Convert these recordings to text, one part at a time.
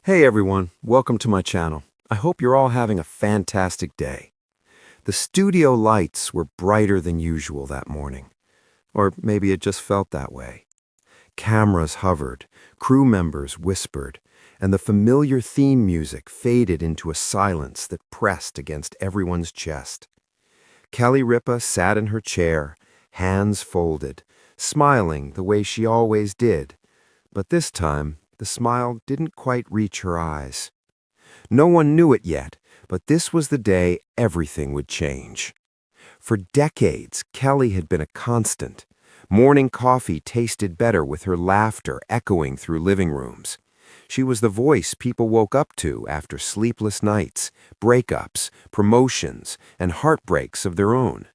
Hey everyone, welcome to my channel. I hope you're all having a fantastic day. The studio lights were brighter than usual that morning. Or maybe it just felt that way. Cameras hovered, crew members whispered, and the familiar theme music faded into a silence that pressed against everyone's chest. Ripa sat in her chair, hands folded, smiling the way she always did. But this time, the smile didn't quite reach her eyes. No one knew it yet, but this was the day everything would change. For decades, Kelly had been a constant. Morning coffee tasted better with her laughter echoing through living rooms. She was the voice people woke up to after sleepless nights, breakups, promotions, and heartbreaks of their own.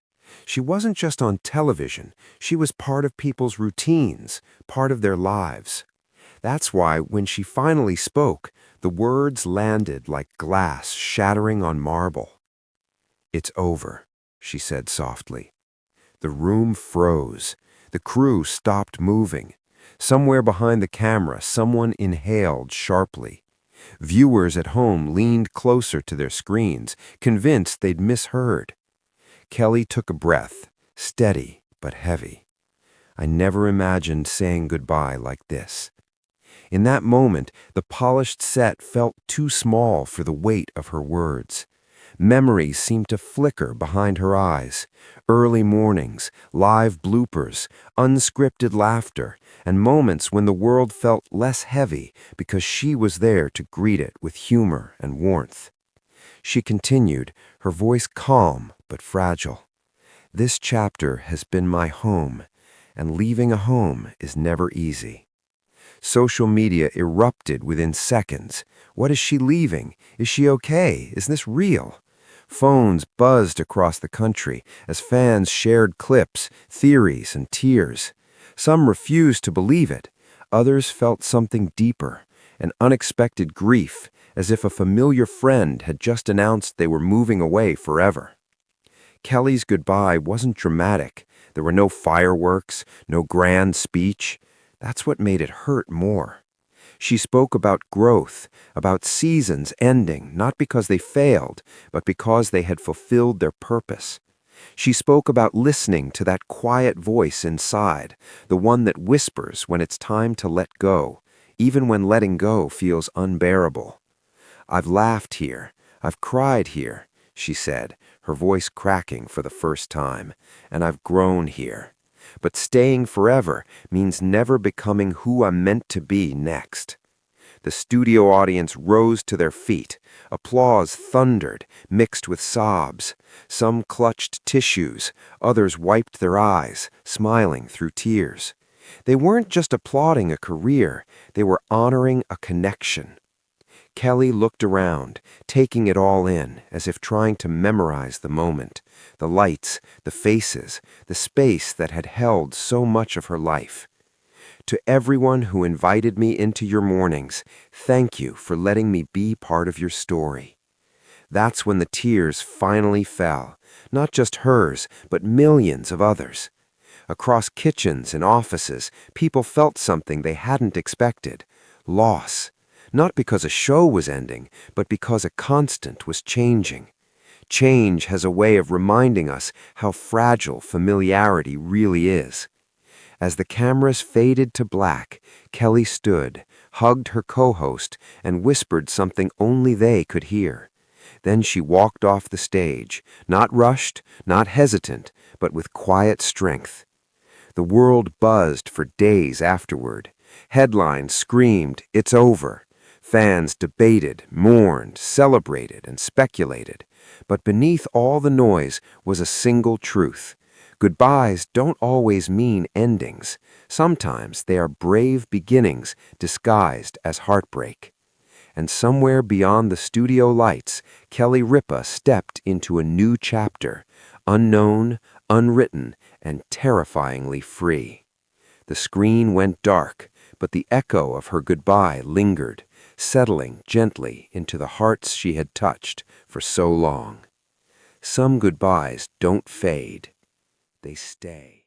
She wasn't just on television, she was part of people's routines, part of their lives. That's why when she finally spoke, the words landed like glass shattering on marble. "It's over," she said softly. The room froze. The crew stopped moving. Somewhere behind the camera, someone inhaled sharply. Viewers at home leaned closer to their screens, convinced they'd misheard. Kelly took a breath, steady but heavy. "I never imagined saying goodbye like this." In that moment, the polished set felt too small for the weight of her words. Memories seemed to flicker behind her eyes. Early mornings, live bloopers, unscripted laughter, and moments when the world felt less heavy because she was there to greet it with humor and warmth. She continued, her voice calm but fragile. "This chapter has been my home, and leaving a home is never easy." Social media erupted within seconds. What is she leaving? Is she okay? Is this real? Phones buzzed across the country as fans shared clips, theories, and tears. Some refused to believe it. Others felt something deeper, an unexpected grief, as if a familiar friend had just announced they were moving away forever. Kelly's goodbye wasn't dramatic. There were no fireworks, no grand speech. That's what made it hurt more. She spoke about growth, about seasons ending, not because they failed, but because they had fulfilled their purpose. She spoke about listening to that quiet voice inside, the one that whispers when it's time to let go, even when letting go feels unbearable. "I've laughed here, I've cried here," she said, her voice cracking for the first time, "and I've grown here. But staying forever means never becoming who I'm meant to be next." The studio audience rose to their feet. Applause thundered, mixed with sobs. Some clutched tissues, others wiped their eyes, smiling through tears. They weren't just applauding a career, they were honoring a connection. Kelly looked around, taking it all in, as if trying to memorize the moment, the lights, the faces, the space that had held so much of her life. "To everyone who invited me into your mornings, thank you for letting me be part of your story." That's when the tears finally fell, not just hers, but millions of others. Across kitchens and offices, people felt something they hadn't expected: loss. Not because a show was ending, but because a constant was changing. Change has a way of reminding us how fragile familiarity really is. As the cameras faded to black, Kelly stood, hugged her co-host, and whispered something only they could hear. Then she walked off the stage, not rushed, not hesitant, but with quiet strength. The world buzzed for days afterward. Headlines screamed, "It's over." Fans debated, mourned, celebrated, and speculated. But beneath all the noise was a single truth. Goodbyes don't always mean endings. Sometimes they are brave beginnings disguised as heartbreak. And somewhere beyond the studio lights, Ripa stepped into a new chapter, unknown, unwritten, and terrifyingly free. The screen went dark, but the echo of her goodbye lingered, settling gently into the hearts she had touched for so long. Some goodbyes don't fade, they stay.